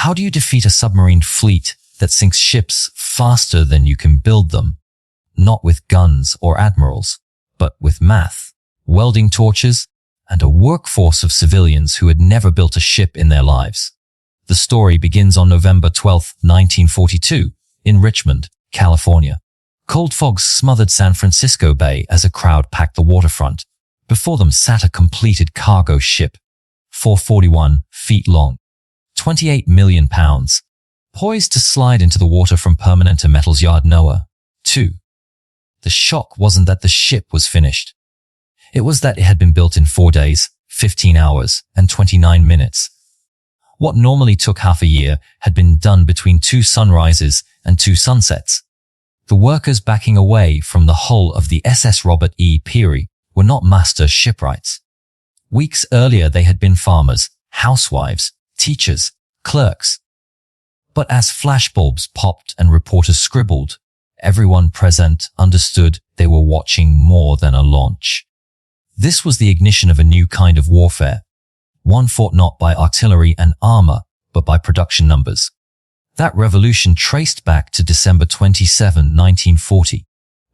How do you defeat a submarine fleet that sinks ships faster than you can build them? Not with guns or admirals, but with math, welding torches, and a workforce of civilians who had never built a ship in their lives. The story begins on November 12, 1942, in Richmond, California. Cold fog smothered San Francisco Bay as a crowd packed the waterfront. Before them sat a completed cargo ship, 441 feet long, 28 million pounds, poised to slide into the water from Permanente Metals Yard Noah 2. The shock wasn't that the ship was finished. It was that it had been built in 4 days, 15 hours, and 29 minutes. What normally took half a year had been done between 2 sunrises and 2 sunsets. The workers backing away from the hull of the SS Robert E. Peary were not master shipwrights. Weeks earlier they had been farmers, housewives, teachers, clerks. But as flashbulbs popped and reporters scribbled, everyone present understood they were watching more than a launch. This was the ignition of a new kind of warfare, one fought not by artillery and armor, but by production numbers. That revolution traced back to December 27, 1940,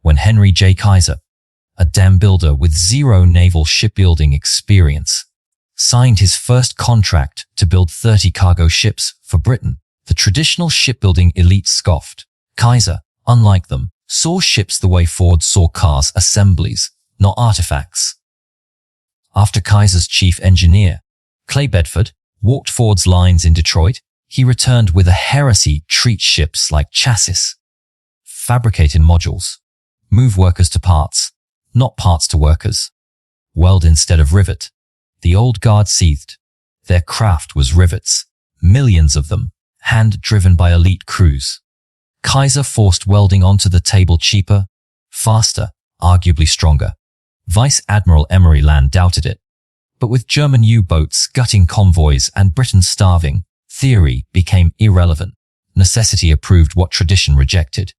when Henry J. Kaiser, a dam builder with zero naval shipbuilding experience, signed his first contract to build 30 cargo ships for Britain. The traditional shipbuilding elite scoffed. Kaiser, unlike them, saw ships the way Ford saw cars, assemblies, not artifacts. After Kaiser's chief engineer, Clay Bedford, walked Ford's lines in Detroit, he returned with a heresy: treat ships like chassis. Fabricate in modules. Move workers to parts, not parts to workers. Weld instead of rivet. The old guard seethed. Their craft was rivets, millions of them, hand-driven by elite crews. Kaiser forced welding onto the table: cheaper, faster, arguably stronger. Vice Admiral Emery Land doubted it. But with German U-boats gutting convoys and Britain starving, theory became irrelevant. Necessity approved what tradition rejected.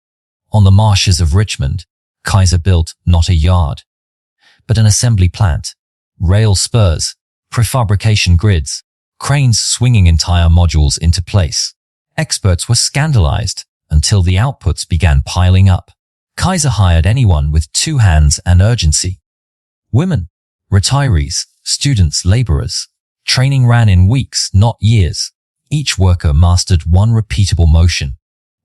On the marshes of Richmond, Kaiser built not a yard, but an assembly plant. Rail spurs, prefabrication grids, cranes swinging entire modules into place. Experts were scandalized until the outputs began piling up. Kaiser hired anyone with 2 hands and urgency. Women, retirees, students, laborers. Training ran in weeks, not years. Each worker mastered one repeatable motion.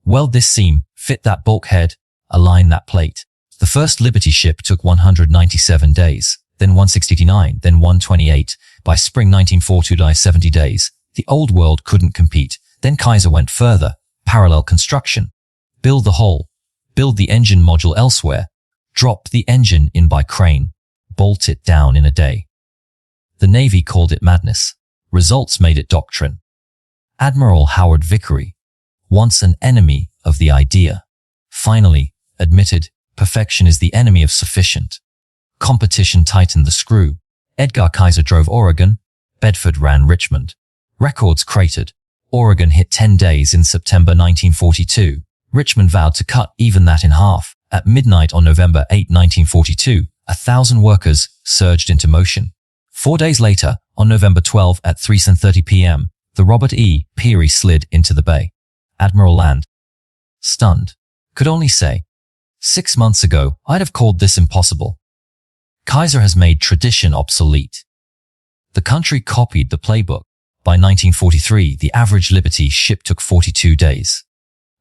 Weld this seam, fit that bulkhead, align that plate. The first Liberty ship took 197 days, then 169, then 128. By spring 1942, 70 days. The old world couldn't compete. Then Kaiser went further. Parallel construction. Build the hull. Build the engine module elsewhere. Drop the engine in by crane. Bolt it down in a day. The Navy called it madness. Results made it doctrine. Admiral Howard Vickery, once an enemy of the idea, finally admitted perfection is the enemy of sufficient. Competition tightened the screw. Edgar Kaiser drove Oregon. Bedford ran Richmond. Records cratered. Oregon hit 10 days in September 1942. Richmond vowed to cut even that in half. At midnight on November 8, 1942, 1,000 workers surged into motion. 4 days later, on November 12 at 3:30 p.m., the Robert E. Peary slid into the bay. Admiral Land, stunned, could only say, 6 months ago, I'd have called this impossible. Kaiser has made tradition obsolete. The country copied the playbook. By 1943, the average Liberty ship took 42 days.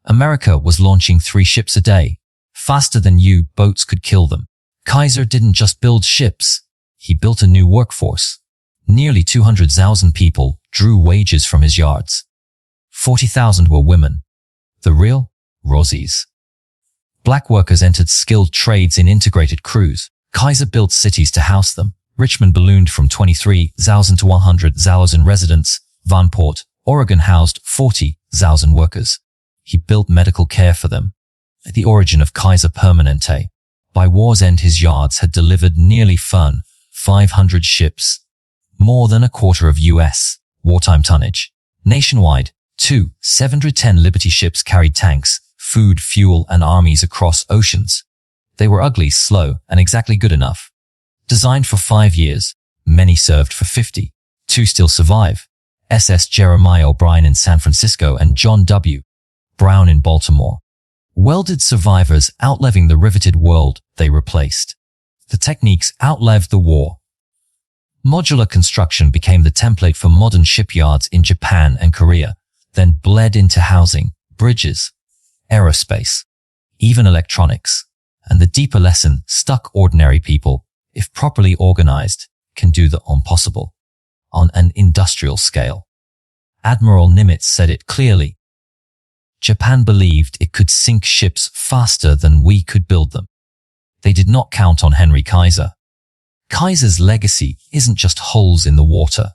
America was launching 3 ships a day, faster than U-boats could kill them. Kaiser didn't just build ships, he built a new workforce. Nearly 200,000 people drew wages from his yards. 40,000 were women. The real Rosies. Black workers entered skilled trades in integrated crews. Kaiser built cities to house them. Richmond ballooned from 23,000 to 100,000 residents. Vanport, Oregon housed 40,000 workers. He built medical care for them. At the origin of Kaiser Permanente, by war's end his yards had delivered nearly 500 ships, more than a quarter of U.S. wartime tonnage. Nationwide, 710 Liberty ships carried tanks, food, fuel, and armies across oceans. They were ugly, slow, and exactly good enough. Designed for 5 years, many served for 50. 2 still survive. SS Jeremiah O'Brien in San Francisco and John W. Brown in Baltimore. Welded survivors outliving the riveted world they replaced. The techniques outlived the war. Modular construction became the template for modern shipyards in Japan and Korea, then bled into housing, bridges, aerospace, even electronics. And the deeper lesson stuck: ordinary people, if properly organized, can do the impossible on an industrial scale. Admiral Nimitz said it clearly. Japan believed it could sink ships faster than we could build them. They did not count on Henry Kaiser. Kaiser's legacy isn't just holes in the water.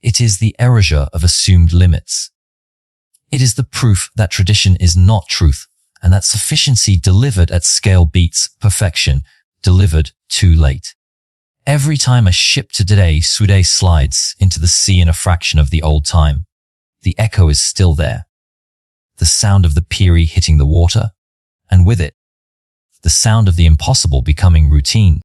It is the erasure of assumed limits. It is the proof that tradition is not truth, and that sufficiency delivered at scale beats perfection delivered too late. Every time a ship today slides into the sea in a fraction of the old time, the echo is still there. The sound of the Peary hitting the water, and with it, the sound of the impossible becoming routine.